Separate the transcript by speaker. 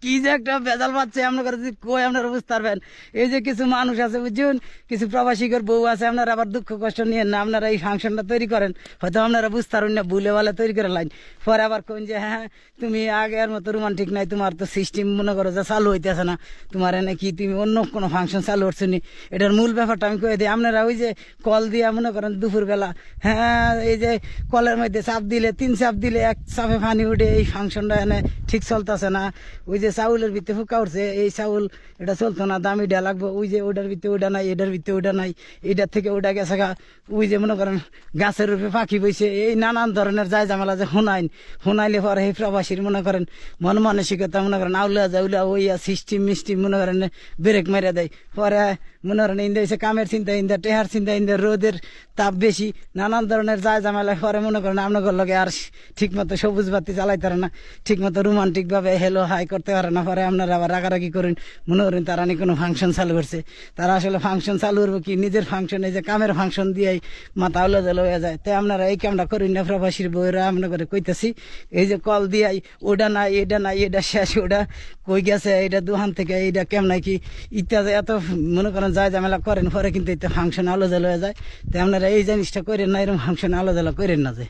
Speaker 1: কি যে একটা বেজাল পাচ্ছে আপনারা যদি কই আপনারা বুঝতে পারবেন। এই যে কিছু মানুষ আছে বুঝছেন, কিছু প্রবাসীদের বউ আছে, আপনারা আবার দুঃখ কষ্ট নিয়ে না, আপনারা এই ফাংশনটা তৈরি করেন, হয়তো আপনারা বুঝতে পারেন না, ভুলে ভালে তৈরি করে লাইন, পরে আবার কোন যে হ্যাঁ তুমি আগের মতো রোমান্টিক নাই, তোমার তো সিস্টেম মনে করো যে চালু হইতেছে না, তোমার এনে কি তুমি অন্য কোনো ফাংশন চালু করছো নি। এটার মূল ব্যাপারটা আমি কয়ে দিই। আপনারা ওই যে কল দিয়া মনে করেন দুপুরবেলা, হ্যাঁ এই যে কলের মধ্যে চাপ দিলে, 3 চাপ দিলে 1 চাপে পানি উঠে, এই ফাংশনটা এনে ঠিক চলতেছে না। ওই যে চাউলের ভিতরে ফুকা উঠছে, এই চাউল এটা চলতো না, দামি ডা লাগবো, ওই যে ওটার ভিতরে ওটা নাই, এটার ভিতরে ওটা নাই, এটার থেকে ওটা গেছে গা, ওই যে মনে করেন গাছের রূপে পাখি বইছে, এই নানান ধরনের যায় ঝামেলা যে শুনাইলে পরে এই প্রবাসীর মনে করেন মন মানসিকতা মনে করেন আউলা জাউলা ওই সিস্টেম মিস্টিম মনে করেন ব্রেক মেরে দেয়। পরে মনে করেন ইন্দা হয়েছে কামের চিন্তা, ইন্দা টেহার চিন্তা, ইন্দা রোদের তাপ বেশি, নানান ধরনের যায় ঝামেলা। পরে মনে করেন আপনাদের লগে আর ঠিক মতো সবুজ বাতি চালাইতে পারে না, ঠিক মতো রোমান্টিক ভাবে হেলো হাই করতে পারে না। পরে আপনারা আবার রাগারাগি করেন, মনে করেন তারা নি কোনো ফাংশন চালু করছে। তারা আসলে ফাংশন চালু করবো কি, নিজের ফাংশন, এই যে কামের ফাংশন দিয়েই মাথা উলাজাল হয়ে যায়। তাই আপনারা এই কামটা করেন না, প্রবাসীর বউরা আমরা করে কইতেছি। এই যে কল দিয়াই ওটা নাই, এটা নাই, এটা শেষ, ওটা কই গেছে, এটা দোকান থেকে, এইটা কেমন কি ইত্যাদি এত মনে করেন যায় ঝামেলা করেন, পরে কিন্তু এটা ফাংশন আলো জ্বালা হয়ে যায়। তাই আপনারা এই জিনিসটা করেন না, এরকম ফাংশন আলো জ্বালা করেন না যে।